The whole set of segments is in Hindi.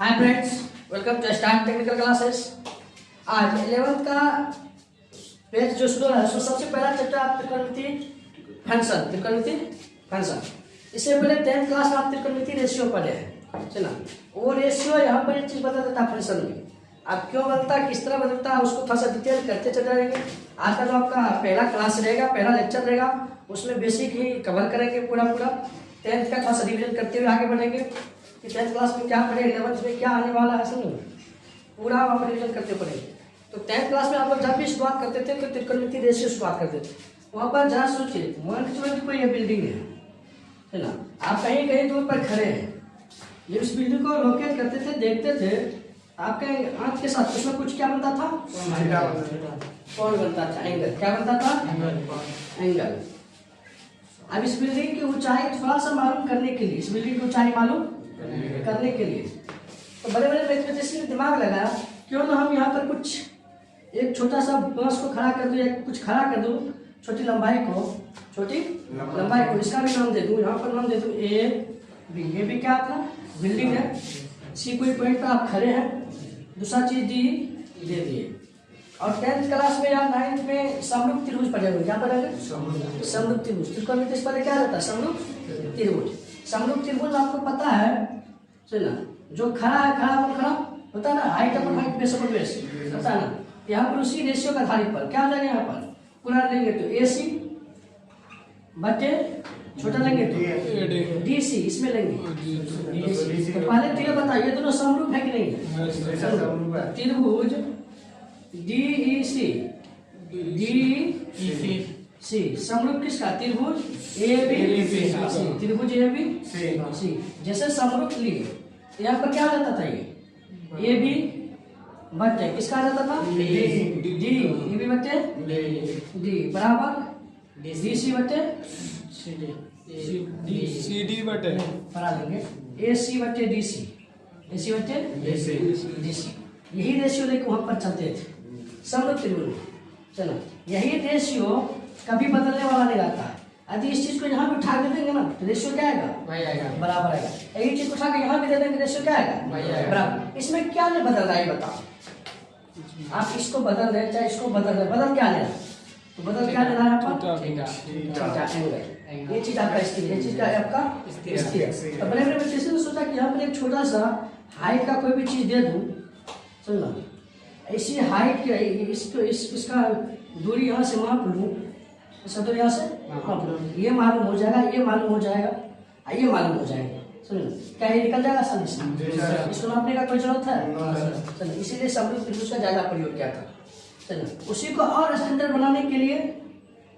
Hi friends, welcome to start technical classes. आज 11th का पेज जो शुरू है, उसमें सबसे पहला चैप्टर आप त्रिकोणमिति फंक्शन। इससे पहले 10th क्लास में आप त्रिकोणमिति रेशियो पढ़े हैं, चला वो रेशियो यहाँ पर एक चीज बता देता है फंक्शन में। अब क्यों बदलता है, किस तरह बदलता है, उसको थोड़ा सा डिटेल करते चले जाएंगे। आज का जो आपका पहला क्लास रहेगा, पहला लेक्चर रहेगा, उसमें बेसिक ही कवर करेंगे पूरा 10th का थोड़ा सा रिविजन करते हुए आगे बढ़ेंगे कि 10th क्लास में क्या पढ़े, 11th में क्या आने वाला है, समझो पूरा आप रिविजन करते पढ़ेंगे। तो 10th क्लास में आप लोग जब भी शुरुआत करते थे तो त्रिकोणमिति रेशियो शुरुआत करते थे। वहाँ पर जरा सोचिए, मान के चलो कि कोई ये बिल्डिंग है ना, आप कहीं कहीं दूर पर खड़े हैं, ये उस बिल्डिंग को लोकेट करते थे, देखते थे, आपके आंख के साथ उसमें कुछ क्या बनता था, कौन बनता था, एंगल। क्या बनता था, एंगल। अब इस बिल्डिंग की ऊंचाई थोड़ा सा मालूम करने के लिए, इस बिल्डिंग की ऊंचाई मालूम करने के लिए तो बड़े बड़े मैथमेटिशियन ने दिमाग लगाया, क्यों ना हम यहाँ पर कुछ एक छोटा सा बांस को खड़ा कर दूं या कुछ खड़ा कर दूं, छोटी लंबाई को, इसका भी नाम दे दूं, यहाँ पर नाम दे दूं ए बी क्या अपना बिल्डिंग है, सी कोई पॉइंट पर आप खड़े हैं, दूसरा चीज डी दे दिए। और 10th क्लास में या 9th में समरूप त्रिभुज पढ़ेंगे। क्या पढ़ेंगे, समरूप त्रिभुज। त्रिकोणमिति इस पर क्या रहता है, समरूप त्रिभुज। समरूप त्रिभुज आपको पता है, सुना, जो खड़ा है, खड़ा होता है ना, हाइट अपन हाइट, बेस अपन बेस, पता है ना। यहाँ पर उसी रेशियो का आधारित पर क्या हो जाएगा, यहाँ पर पूरा लेंगे तो ए सी बटे छोटा लेंगे तो डी सी, इसमें लेंगे तो पहले तो ये बताइए दोनों समरूप है कि नहीं। त्रिभुज DEC समरूप किसका, त्रिभुज ABC, त्रिभुज ABC। जैसे समरूप लिए यहाँ पर क्या रहता था, ये AB बटे किसका रहता था, D AB बटे D बराबर DC बटे CD बटे पढ़ा लेंगे AC बटे DC यही रेशियो लेके वहां पर चलते थे समरूप त्रिभुज। चलो, यही रेशियो कभी बदलने वाला नहीं रहता है। यदि इस चीज को यहाँ भी उठा के देंगे ना तो रेशियो क्या आएगा, बराबर आएगा। यही चीज उठा के यहाँ भी दे देंगे, रेशियो क्या आएगा, बराबर। इसमें क्या नहीं बदल रहा है बताओ। आप इसको बदल रहे चाहे इसको बदल रहे, बदल क्या ले रहा है, तो बदल क्या ले रहा है आपका एंगल। ये चीज आपका स्थिर, ये चीज का आपका स्थिर। तो बड़े बड़े ने सोचा कि यहाँ पर एक छोटा सा हाइट का कोई भी चीज दे दूं, सुनना, इसी हाइट के इसका दूरी यहाँ से माप लूँ, इसका दूरी यहाँ से माप लूँ, ये मालूम हो जाएगा, ये मालूम हो जाएगा, ये मालूम हो जाएगा। सुनिए, क्या ये निकल जाएगा आसानी से, इसको नापने का कोई जरूरत है, चलिए इसीलिए समरूप त्रिभुज का ज्यादा प्रयोग किया था। चलिए उसी को और स्टैंडर्ड बनाने के लिए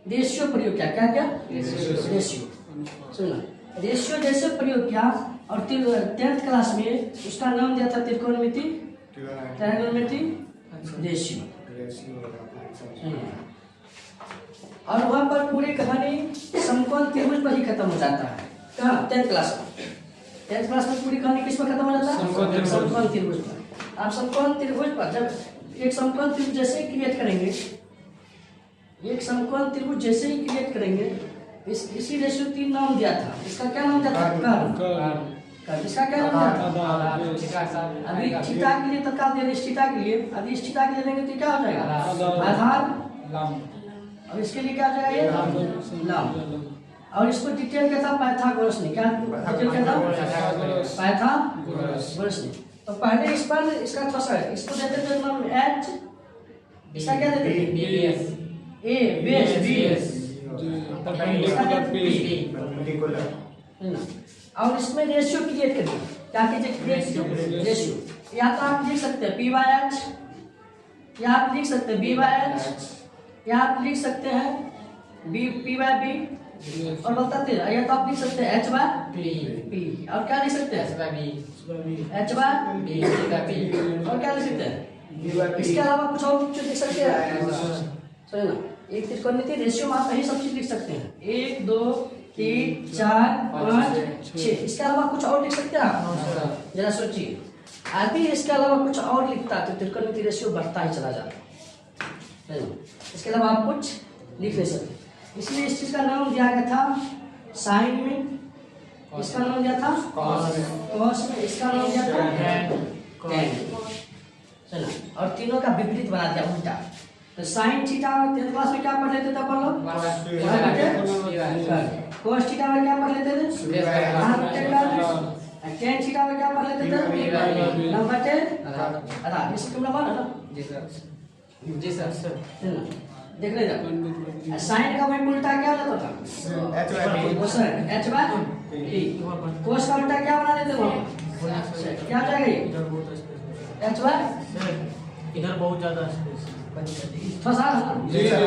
रेशियो प्रयोग किया। क्या रेशियो, सुनना, रेशियो जैसे प्रयोग किया और 10th क्लास में उसका नाम दिया था त्रिकोणमिति रेशियो। और वहां पर पूरी कहानी समकोण त्रिभुज पर ही खत्म हो जाता है। कहाँ, 10th क्लास में पूरी कहानी किस पर खत्म हो जाता है, समकोण त्रिभुज पर। आप समकोण त्रिभुज पर जब एक समकोण त्रिभुज जैसे ही क्रिएट करेंगे, इसी रेशियो 3 नाम दिया था। इसका क्या नाम दिया था, इसका क्या नाम था, अभी थीटा के लिए तत्काल दे रहे, थीटा के लिए अभी इस थीटा के लिए देंगे तो क्या हो जाएगा, आधार। और इसके लिए क्या हो जाएगा, ये लंब। और इसको डिटेल क्या था, पाइथागोरस ने क्या डिटेल क्या था, पाइथागोरस ने। तो पहले इस पर इसका थोड़ा सा इसको देते थे नाम H, इसका क्या देते थे, A बेस B, और इसमें रेशियो क्रिएट करिए। क्या कीजिए, रेशियो, या तो आप लिख सकते हैं P/H, या आप लिख सकते हैं B/H, या आप लिख सकते हैं P/B, और बताते हैं, या तो आप लिख सकते हैं H/P, और क्या लिख सकते हैं H/B, और क्या लिख सकते हैं, इसके अलावा कुछ और कुछ लिख सकते हैं। सुनिए ना, एक त्रिकोणमिति रेशियो में आप यही सब चीज लिख सकते हैं, 1 2 3 4 5 6। इसके अलावा कुछ और लिख सकते हैं आप, जरा सोचिए। यदि इसके अलावा कुछ और लिखता है तो त्रिकोणमिति रेशियो बढ़ता ही चला जाता है। इसके अलावा आप कुछ लिख नहीं सकते, इसलिए इस चीज का नाम दिया गया था साइन में, इसका नाम दिया था कॉस में, इसका नाम दिया था 10 चलो, और तीनों का विपरीत बना दिया उल्टा। तो साइन थीटा 10th क्लास में क्या पढ़ लेते थे अपन लोग? कोस थीटा में क्या पढ़ लेते थे? टेन थीटा में क्या पढ़ लेते थे? नंबर 10 आधा। इसको तुम नंबर है ना? जी सर देख ले जा। साइन का वही उल्टा क्या हो जाता था? h bye p। कोस का उल्टा क्या बना देते हो? क्या हो जाएगा ये? h बाय इधर बहुत ज्यादा स्पेस फंसा है ना? जी सर।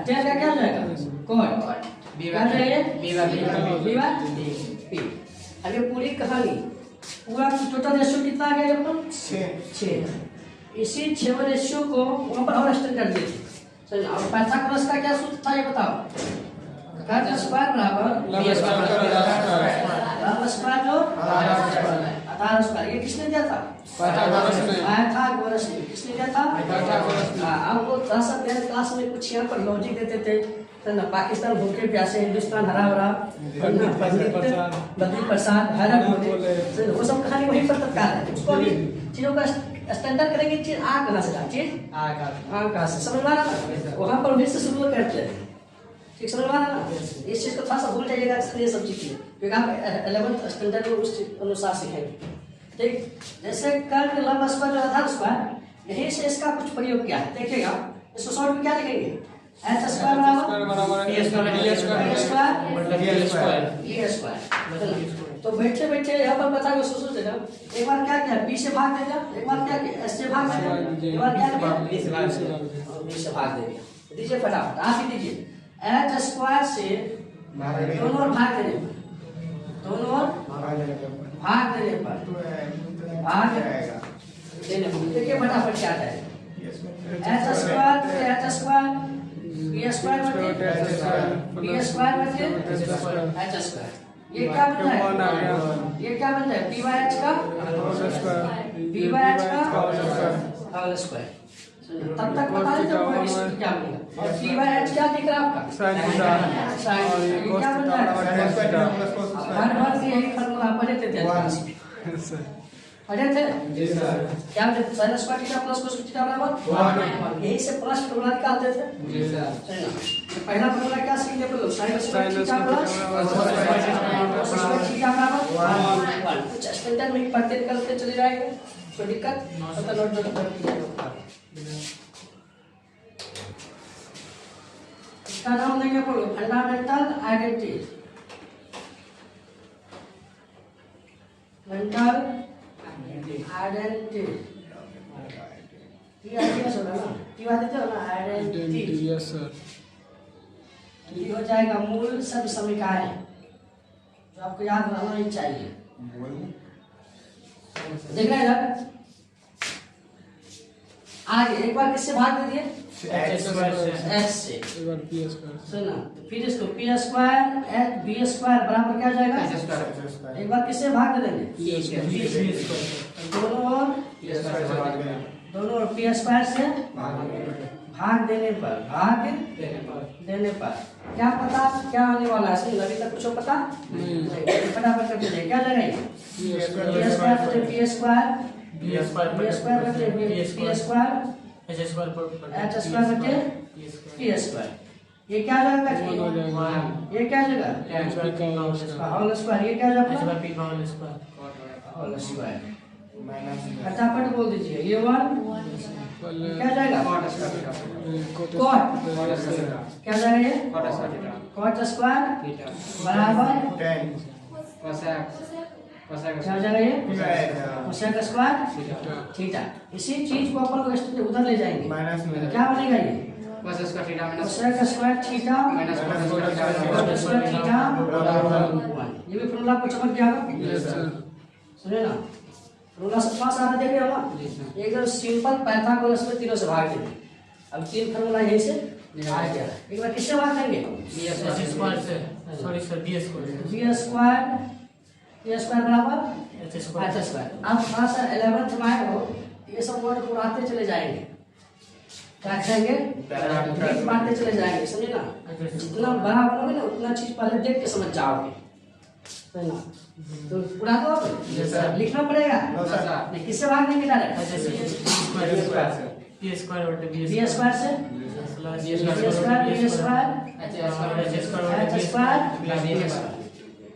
टेन का क्या हो जाएगा? कोट क्या चाहिए? b by p। अब ये पूरी कहानी पूरा टोटल रेशियो कितना आ गया अपन? 6। इसी 6 रेशियो को वहां पर और एक्सटेंड कर दिए। चलिए, और पाइथागोरस का क्या सूत्र था ये बताओ? कट स्क्वायर बराबर बी स्क्वायर जो आधार स्क्वायर। ये किसने दिया था? पाइथागोरस ने। किसने दिया था? आपको थोड़ा सा पहले क्लास में कुछ यहाँ पर लॉजिक देते थे तो ना, पाकिस्तान भूखे प्यासे, हिंदुस्तान हरा भरा, पंडित बद्री प्रसाद, भैरव बोले, वो सब कहानी वहीं पर तत्काल है। उसको अभी चीजों का स्टैंडर्ड करेंगे। चीज आ कहाँ से? चीज आ कहाँ से? समझ में आ रहा ना? वहाँ पर वहीं से शुरू करते हैं। ठीक समझ में आ रहा ना? इस चीज को थोड़ा सा भूल जाइएगा ये सब चीजें, क्योंकि आप 11th स्टैंडर्ड में उस अनुसार सीखेंगे। ठीक, जैसे कर्क लंब स्क्वायर जो आधार स्क्वायर, यहीं से इसका कुछ प्रयोग किया है। देखिएगा, इसको शॉर्ट में क्या लिखेंगे? h स्क्वायर बराबर b स्क्वायर। तो बैठे बैठे यहाँ पर बता के सोचो देना। एक बार क्या किया? b से भाग दे दिया। एक बार क्या किया? s से भाग दे दिया। एक बार क्या किया? b से भाग दे दिया। दीजिए फटाफट, आप ही दीजिए। h स्क्वायर से दोनों ओर भाग देने पर, दोनों ओर भाग देने पर देखिए फटाफट क्या आता है? h स्क्वायर से h स्क्वायर, b स्क्वायर बटे b स्क्वायर बटे h स्क्वायर। ये क्या बन रहा है? ये क्या बन रहा है? p बाय h का b बाय h का होल स्क्वायर। तब तक बता देते हो क्या बनेगा। और p बाय h क्या दिख रहा है आपका? साइन। ये क्या बन रहा है? हर बार यही फार्मूला पढ़े थे पढ़े थे। जी सर। क्या होता sine square theta plus cos theta बराबर 1। यही से प्लस फार्मूला निकालते थे। जी सर। चलिए, तो पहला फार्मूला क्या सीखने पे लोग? Sine square theta plus cos square theta बराबर 1। कुछ स्टैंडर्ड में पढ़ते करते चले जाएंगे, कोई दिक्कत तो नोट कीजिएगा। इसका नाम देंगे बोलो फंडामेंटल आइडेंटिटी। मेंटल आइडेंटिटी ये आइडिया सुना ना? क्या देते हो ना? आइडेंटिटी। Yes sir. ये हो जाएगा मूल सब समीकरण जो आपको याद रहना ही चाहिए। देख रहे हैं इधर आगे एक बार किससे भाग दे दिए? h से। एक बार p स्क्वायर सुना, तो फिर इसको p square h b square बराबर क्या हो जाएगा? एक बार किससे भाग दे देंगे? दोनों ओर p स्क्वायर से भाग देने पर क्या पता क्या होने वाला है? अभी तक कुछ पता नहीं। फटाफट करके देखिए क्या जाएगा? p स्क्वायर बटे p स्क्वायर b स्क्वायर बटे p स्क्वायर h स्क्वायर बटे p स्क्वायर। ये क्या जाएगा? ये क्या जाएगा? Whole square. ये क्या जाएगा? Whole square. फटाफट बोल दीजिए। ये 1 क्या जाएगा? कॉट क्या जाएगा? ये कॉट स्क्वायर बराबर 10 क्या जाएगा? ये कोसेक स्क्वायर थीटा। इसी चीज को अपन लोग उधर ले जाएंगे, क्या बनेगा? ये cosec square theta cot square theta 1। ये भी फॉर्मूला आपको समझ गया होगा? सुनिए ना, फॉर्मूला सब पास आ रहा देख रहे हो ना? एकदम सिंपल पाइथागोरस में तीनों से भाग देंगे। अब 3 फॉर्मूला यहीं से आ गया। एक बार किससे भाग देंगे? b स्क्वायर से। Sorry sir, b square. b square बराबर h स्क्वायर। आप थोड़ा सा 11th में आए हो, ये सब वर्ड उड़ाते चले जाएंगे। क्या करेंगे? बांटते चले जाएंगे। समझे ना? जितना बड़ा बनोगे ना उतना चीज पहले देख के समझ जाओगे। है ना? तो उड़ा दो आप। लिखना पड़ेगा नहीं, किससे भाग देंगे डायरेक्ट? पी स्क्वायर बटे बी बी स्क्वायर से plus B square B square H square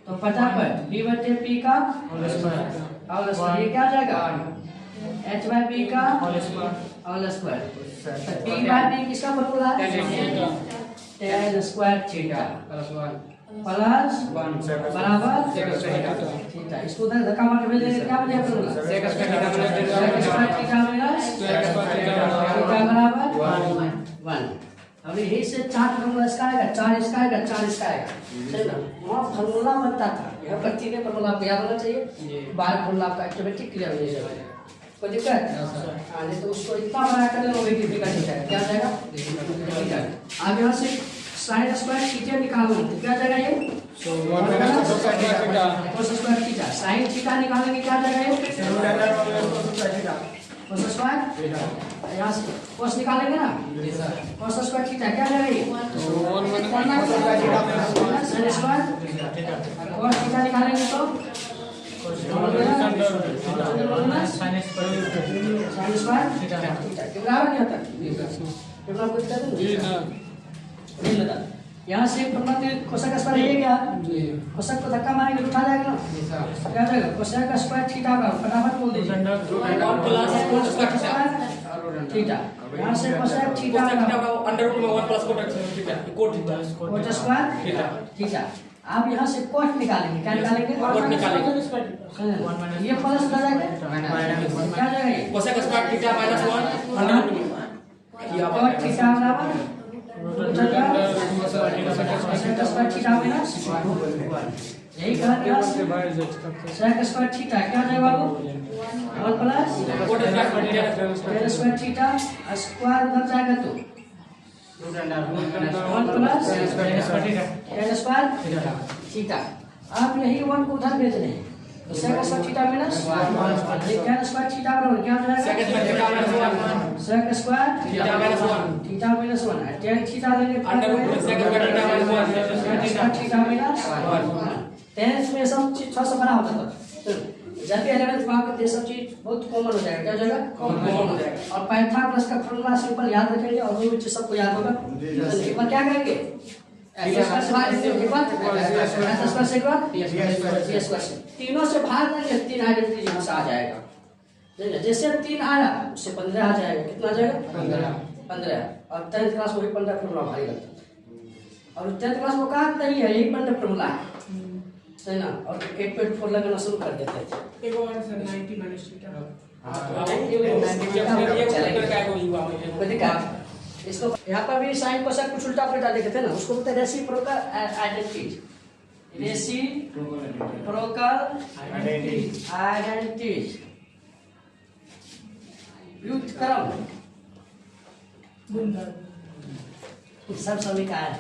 तो फटाफट बी बटे पी का होल स्क्वायर होल स्क्वायर, ये क्या आ जाएगा? एच बाय बी का whole square whole square. P by B किसका फॉर्मूला है? tan स्क्वायर थीटा प्लस 1 बराबर थीटा। इसको उधर धक्का मार के भेज देंगे, क्या बनेगा formula? sec square theta minus theta बराबर 1। अब यही से 4 फॉर्मूला इसका आएगा, 4 इसका आएगा, 4 इसका आएगा, सही ना? वहाँ फॉर्मूला बनता था, यहाँ पर तीन फॉर्मूला आपको याद होना चाहिए, बाहर फॉर्मूला आपका ऑटोमेटिक क्लियर हो जाएगा। कोई दिक्कत? हाँ, नहीं तो उसको इतना बड़ा कर देना, वही डिफिकल्ट हो जाएगा। क्या जाएगा? आगे यहाँ से साइन स्क्वायर थीटा निकालना, तो क्या जाएगा ये? cos square theta. Sine theta निकालेंगे, क्या जाएगा ये? cos square. यहाँ से cos निकालेंगे ना, cos स्क्वायर थीटा क्या जाएगा ये? sin square. cos थीटा निकालेंगे तो sin स्क्वायर थीटा बराबर क्या होता है? कितना कुछ कर देंगे? नहीं लगा। यहाँ से कोसेक स्क्वायर है क्या? कोसेक को धक्का मारेंगे उठा जाएगा ना? क्या जाएगा? कोसेक स्क्वायर थीटा का फटाफट बोल दीजिए। 1 प्लस cos स्क्वायर थीटा। यहाँ से कोसेक थीटा का अंडर रूट में 1 प्लस कोट स्क्वायर थीटा। आप यहाँ से कोट निकालेंगे, क्या निकालेंगे? कोट निकालेंगे। ये प्लस हो जाएगा, क्या जाएगा ये? Cosec square theta minus 1 under root में कोट थीटा बराबर यही कहा गया sec स्क्वायर थीटा क्या जाएगा बाबू? 1 प्लस कोट स्क्वायर थीटा स्क्वायर उधर जाएगा तो 1 प्लस स्क्वायर थीटा। आप यही 1 को उधर भेज रहे हैं, तो sec square theta minus tan square theta बराबर क्या हो जाएगा? sec स्क्वायर थीटा माइनस 1 है। tan थीटा लेंगे अंडर रूट में sec square theta minus 1 theta minus 1। Tense में सब चीज थोड़ा सा बड़ा होता था, जब भी 11th में आपको ये सब चीज बहुत कॉमन हो जाएगा। क्या हो जाएगा? कॉमन हो जाएगा। और पाइथागोरस का फॉर्मूला सिंपल याद रखेंगे और वो चीज सबको याद होगा। एक बार क्या करेंगे? तीनों से भाग देंगे, 3 आइडेंटिटी यहाँ से आ जाएगा। जैसे 3 आया उससे 15 आ जाएगा। कितना आ जाएगा? 15। और 10th क्लास में 15 फॉर्मूला भारी लगता था, और 10th क्लास में कहा नहीं है, यही 15 फॉर्मूला है, सही ना? और 8.4 लगाना शुरू कर देते थे। इसको यहाँ पर भी साइन कोसेक कुछ उल्टा पुल्टा देखे थे ना, उसको बोलते हैं रेसिप्रोकल आइडेंटिटीज। रेसिप्रोकल आइडेंटिटीज व्युत्क्रम सब सभी का है।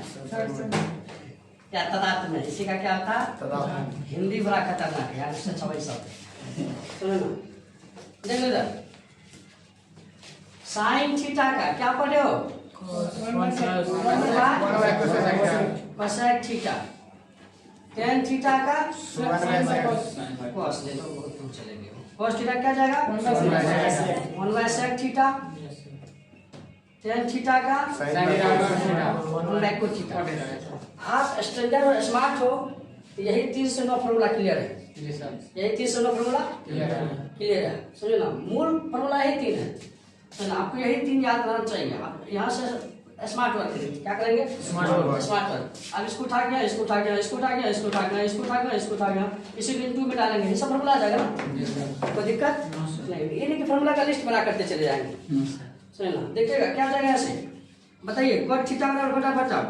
क्या तदार्थ में इसी का क्या था? हिंदी बड़ा खतरनाक है यार, उससे छवई सब सुनो ना, देख लो इधर। साइन थीटा का क्या पढ़े हो? Cosec theta. tan थीटा का cos ले लो, बहुत दूर चले गए। cos थीटा क्या जाएगा? 1 by sec theta. tan theta का 1 बाय cos थीटा। आप स्टैंडर्ड और स्मार्ट हो तो यही 3 से 9 फॉर्मूला क्लियर है। यही 3 से 9 फॉर्मूला क्लियर है, समझो ना? मूल फॉर्मूला यही 3 है ना? आपको यही 3 याद रहना चाहिए। आप यहाँ से स्मार्ट वर्क करेंगे। क्या करेंगे? Smart work. अब इसको उठा गया, इसको उठा गया, इसको उठा गया, इसको उठा गया, इसको उठा गया, इसको उठा गया, इसी बिंदु में डालेंगे, ये सब फॉर्मूला आ जाएगा ना? कोई दिक्कत नहीं। ये नहीं कि फॉर्मूला का लिस्ट बना करते चले जाएंगे, सुनिए ना। देखिएगा क्या जाएगा ऐसे, बताइए। कोट थीटा बराबर फटाफट जाओ,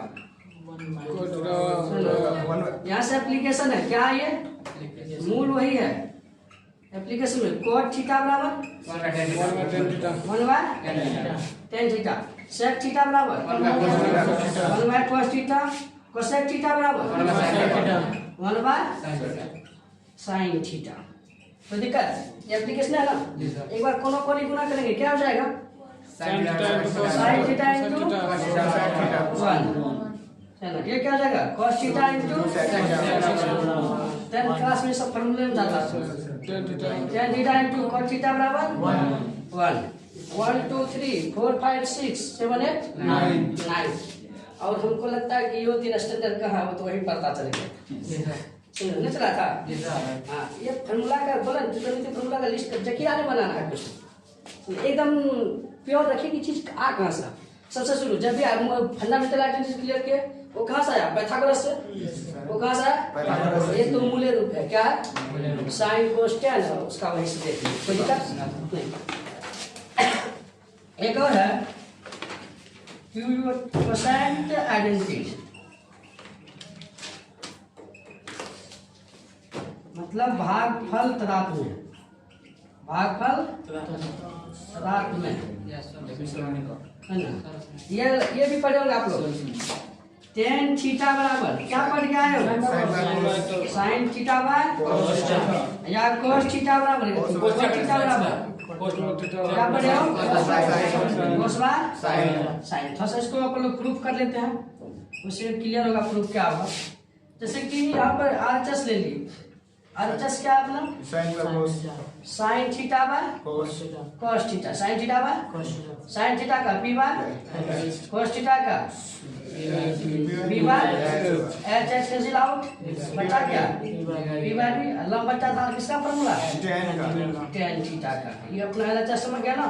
यहाँ से एप्लीकेशन है क्या? ये मूल वही है एप्लीकेशन में। कोट थीटा बराबर 1 by tan theta. sec theta बराबर 1 by cos theta. cosec theta बराबर 1 बाय sin थीटा। तो दिक्कत ये एप्लीकेशन है ना? एक बार कोनो कोनी गुना करेंगे, क्या हो जाएगा? sin theta into 1। ये क्या हो जाएगा? cos theta into 10th class में सब फॉर्मूले में जाता है। tan theta into cot theta बराबर 1 1 2 3 4 5 6 7 8 9 और हमको लगता है कि यो 3 स्टैंडर्ड का है वो तो वही पता चलेगा नहीं चला था। हाँ ये फॉर्मूला का बोला त्रिकोणमितीय फॉर्मूला का लिस्ट जकीरा ने बनाना है कुछ एकदम प्योर रखिए कि चीज आ कहाँ से। सबसे शुरू जब भी आप फंडामेंटल आइडेंटिटी क्लियर किए वो कहाँ से आया पाइथागोरस से। वो कहाँ से आया ये तो मूल्य रूप है क्या है साइन कोस tan है उसका वहीं से देखिए कोई दिक्कत नहीं। एक और है क्वोशेंट आइडेंटिटी मतलब भागफल तदात्म्य भागफल तदात्म्य है ना। ये भी पढ़े होंगे आप लोग। tan थीटा बराबर क्या पढ़ के आए हो sin थीटा बाय या cos थीटा बराबर cos थीटा बराबर क्या पढ़े हो cos बाय sin। थोड़ा सा इसको आप लोग प्रूफ कर लेते हैं उससे क्लियर होगा प्रूफ क्या होगा। जैसे कि यहाँ पर RHS ले ली RHS क्या अपना sin theta by cos theta sin theta by sin theta का p बाय cos थीटा का b by h cancel out बचा क्या p बाय b लंब बचा था किसका फॉर्मूला tan थीटा का। ये अपना RHS समझ गया ना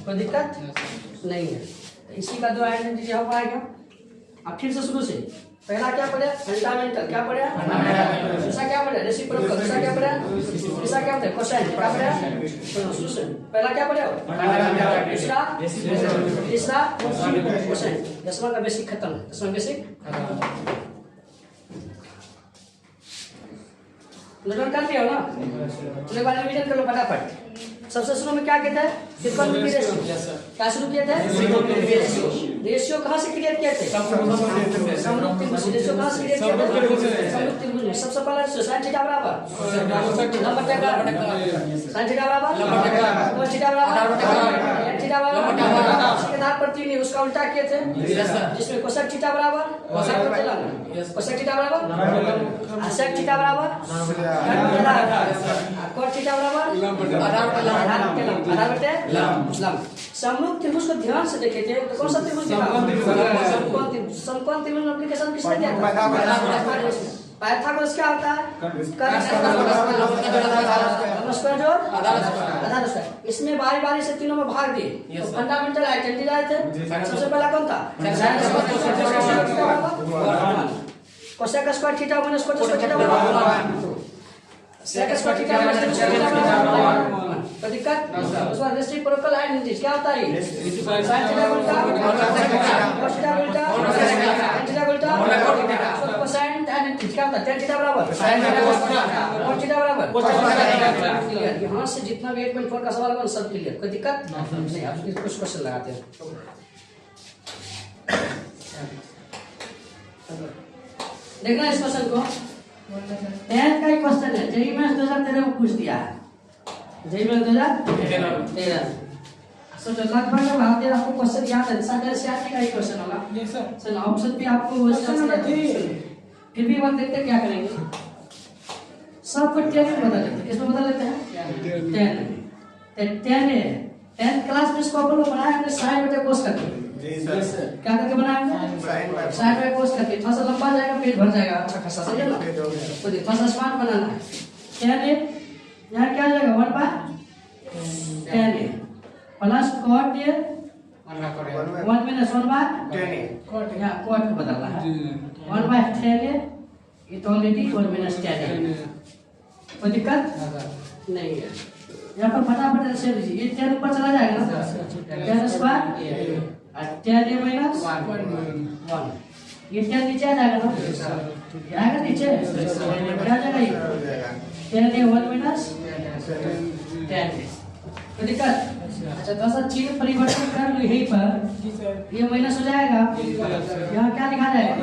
कोई दिक्कत नहीं है। इसी का दो आइडेंटिटी हो पाएगा। अब फिर से शुरू से पहला क्या पढ़े फंडामेंटल क्या पढ़े दूसरा क्या पढ़े रेसिप्रोकल दूसरा क्या पढ़े तीसरा क्या पढ़े कोसाइन क्या पढ़े शुरू से पहला क्या पढ़े दूसरा तीसरा कोसाइन। 10वां का बेसिक खत्म 10वां बेसिक नोट कर लिया ना एक बार रिवीजन कर लो फटाफट। सबसे शुरू में क्या कहते हैं त्रिकोणमितीय रेशियो क्या शुरू किए थे रेशियो कहाँ से क्रिएट किए थे समरूप त्रिभुज रेशियो कहाँ से क्रिएट किए थे समरूप त्रिभुज में सबसे पहला रेशियो sin थीटा बराबर लंब बटेगा sin थीटा बराबर cos थीटा बराबर tan थीटा बराबर उसके आधार पर 3 उसका उल्टा किए थे जिसमें cosec थीटा बराबर cosec थीटा बराबर sec थीटा बराबर cot थीटा बराबर आधार बटे लंब। समरूप त्रिभुज को ध्यान से देखे थे तो कौन सा त्रिभुज समकोण त्रिभुज में एप्लीकेशन किसने दिया था पाइथागोरस क्या होता है इसमें बारी बारी से तीनों में भाग दिए तो फंडामेंटल आइडेंटिटी आए थे। सबसे पहला कौन था cosec square theta minus cot square theta बराबर sec square theta minus cot theta बराबर तो दिक्कत उस बार रेसिप्रोकल आइडेंटिटी क्या होता है sin थीटा उल्टा cos थीटा उल्टा tan थीटा उल्टा कोसाइन आइडेंटिटी क्या होता है tan थीटा बराबर sin थीटा cos थीटा बराबर cos थीटा क्लियर। यहां से जितना भी 8.4 का सवाल होगा सब क्लियर कोई दिक्कत नहीं। अब कुछ क्वेश्चन लगाते हैं देखना इस क्वेश्चन को 10 का ही क्वेश्चन है जेईई में 2013 में पूछ दिया है जेईई में 2013 सोचो लगभग भारतीय आपको क्वेश्चन याद है सागर से आने का ही क्वेश्चन होगा यस सर सर ऑप्शन भी आपको क्वेश्चन नंबर 3 फिर भी वक्त देखते क्या करेंगे सब को 10 में बदल लेते हैं इसमें बदल लेते हैं 10 क्लास में इसको अपन बनाया हमने sin बटे cos करके जी सर क्या करके बनाया हमने sin बटे cos करके थोड़ा सा लंबा जाएगा पेट भर जाएगा अच्छा खासा समझे ना तो थोड़ा सा स्मार्ट बनाना है tan यहाँ क्या जाएगा 1 by tan plus cot 1 minus 1 by tan यहाँ cot को बदलना है 1 बाय tan ये तो ऑलरेडी 1 माइनस tan कोई दिक्कत नहीं है। यहाँ पर फटाफट ऐसे लीजिए ये tan ऊपर चला जाएगा ना tan स्क्वायर और tan a माइनस 1 ये tan नीचे आ जाएगा ना आएगा नीचे क्या आ जाएगा ये tan a 1 माइनस tan कोई दिक्कत अच्छा थोड़ा सा चिन्ह परिवर्तन कर लो यहीं पर ये माइनस हो जाएगा यहाँ क्या लिखा जाएगा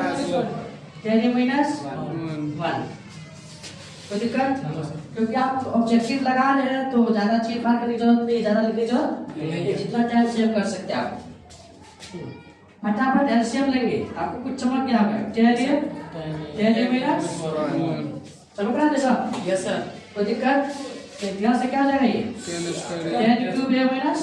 tan a माइनस 1 कोई दिक्कत क्योंकि आप ऑब्जेक्टिव लगा रहे हैं तो ज्यादा चीज फाड़ करने की जरूरत नहीं ज्यादा लिखने की जरूरत नहीं जितना टाइम सेव कर सकते हैं आप फटाफट एलसीएम लेंगे आपको कुछ समझ गया होगा tan a माइनस समझ रहे हैं साहब? Yes, sir. कोई दिक्कत? तो यहाँ से क्या आ जाएगा ये? 10 क्यूब a माइनस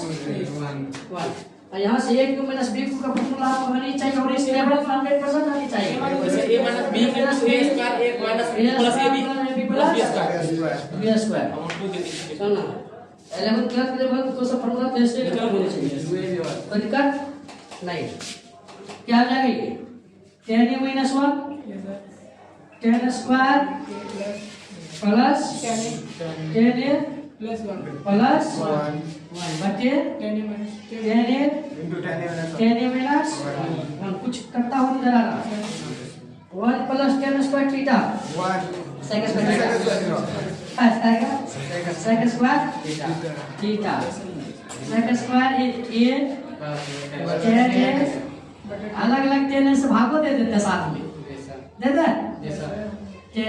1। और यहाँ से a cube minus b cube का फॉर्मूला आपको होनी चाहिए और इस लेवल पर 100% होनी चाहिए। वैसे a minus b into a square, a minus b plus ab plus b square. b square. I want to get it. सुनना 11th क्लास के लेवल को सब फॉर्मूला कैसे लिखना होना चाहिए? कोई दिक्कत नहीं। क्या आ जाएगा ये? 10 a minus 1 10 square plus 10 a plus 1 बचे 10 a माइनस 1 कुछ करता हो नहीं रहा 1 plus 10 square theta second square theta second square ये 10 a अलग अलग 10 से भागो दे देते साथ में दे दे 10 a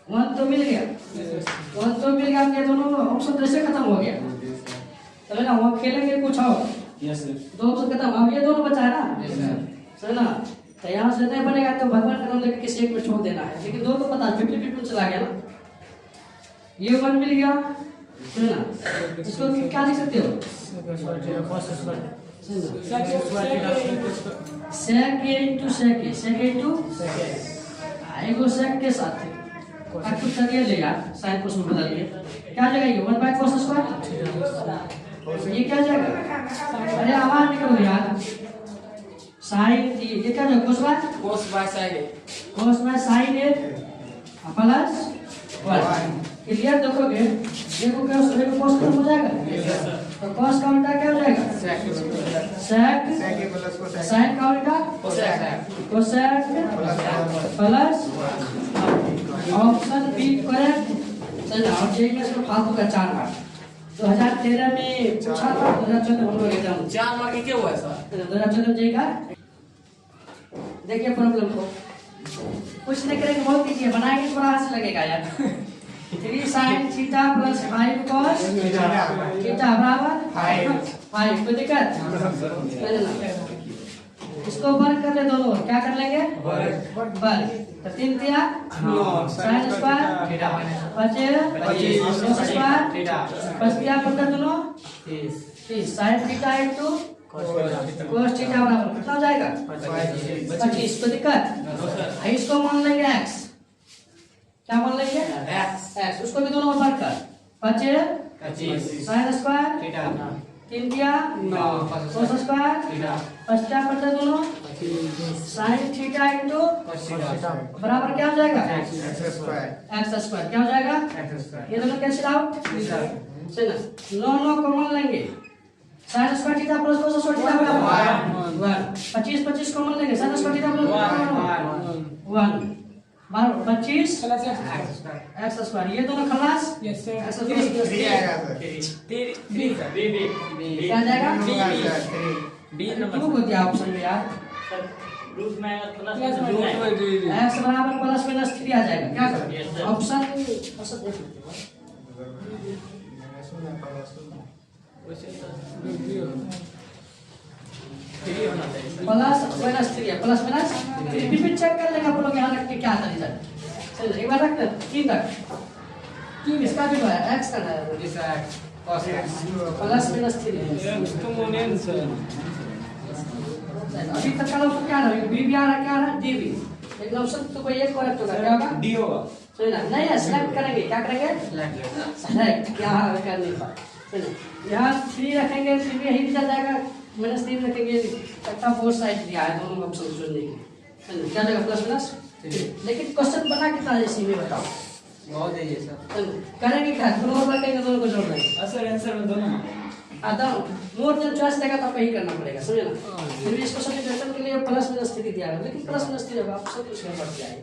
1 तो मिल गया 1 तो मिल गया ये दोनों ऑप्शन जैसे खत्म हो गया चलो ना वो खेलेंगे कुछ और दो ऑप्शन खत्म अब ये दोनों बचा है ना सही ना तो यहाँ से नहीं बनेगा तो भगवान का नाम लेकर किसी एक में छोड़ देना है लेकिन दो तो पता 50-50 चला गया ना ये 1 मिल गया सुन ना इसको क्या लिख सकते हो sec a into sec into एगो sec के साथ अब कुछ करिए ले यार साइन कोस में बदल दिए क्या जाएगा ये 1 by cos स्क्वायर ये क्या जाएगा अरे आवाज निकलो यार साइन ये क्या जाएगा cos by Cos by sin a. Plus 1 clear देखोगे देखो क्या cos कम हो जाएगा तो cos का उल्टा क्या हो जाएगा sec sin का उल्टा cosec plus option B correct चलो और जेई में इसको फालतू का 4 मार्क 2013 में पूछा था 2014 में हम लोग एग्जाम 4 मार्क क्या हुआ है सर? 2014 में जेई का देखिए प्रॉब्लम को कुछ नहीं करेंगे बहुत कीजिए बनाएंगे थोड़ा हंस लगेगा यार 3 sin theta plus 5 cos theta बराबर 5 कोई दिक्कत इसको वर्ग कर ले दोनों क्या कर लेंगे वर्ग तो 3 तिया 9 sin स्क्वायर 25 स्क्वायर 25 पर कर दोनों 30 sin theta into cos theta बराबर कितना हो जाएगा 25 कोई दिक्कत इसको मान लेंगे x क्या मान लेंगे x उसको भी दोनों वर्ग कर 25 sin स्क्वायर 3 दिया 9 cos स्क्वायर 50 पर दोनों sin थीटा into बराबर क्या हो जाएगा x स्क्वायर क्या हो जाएगा ये दोनों कैंसिल आउट सही ना 9 कॉमन लेंगे sin square theta plus cos square theta बराबर 25 कॉमन लेंगे sin square theta plus 1 25 x square ये दोनों खलास Yes sir. x स्क्वायर क्या जाएगा B क्यों को दिया ऑप्शन में यार रूट में प्लस x बराबर प्लस माइनस 3 आ जाएगा क्या करें ऑप्शन औसत देख प्लस माइनस 3 है प्लस माइनस रिपीट चेक कर लेंगे आप लोग यहाँ रख के क्या आता रिजल्ट चलो एक बार रख दे 3 तक 3 इसका भी है x का है प्लस माइनस 3 अभी तक का ऑप्शन क्या रहा बी भी आ रहा क्या रहा डी भी लेकिन ऑप्शन तो कोई एक करेक्ट होगा क्या होगा डी होगा सही ना नहीं है सिलेक्ट करेंगे क्या करेंगे सिलेक्ट क्या करने पर चलो यहाँ 3 रखेंगे फिर भी यही रिजल्ट आएगा -3 रखेंगे तब फोर साइड दिया है दोनों ऑप्शन चुनने के चलो क्या जाएगा प्लस माइनस लेकिन क्वेश्चन बना कितना जैसे में बताओ बहुत है ये सर चलो करेंगे क्या दोनों को करेंगे दोनों को जोड़ देंगे सर आंसर में दोनों आधा मोर देन चॉइस देगा तो आपको यही करना पड़ेगा समझे ना फिर भी इसको सब्ट्रैक्शन के लिए प्लस माइनस 3 दिया है लेकिन प्लस माइनस 3 अब आप सब कुछ कर दिया है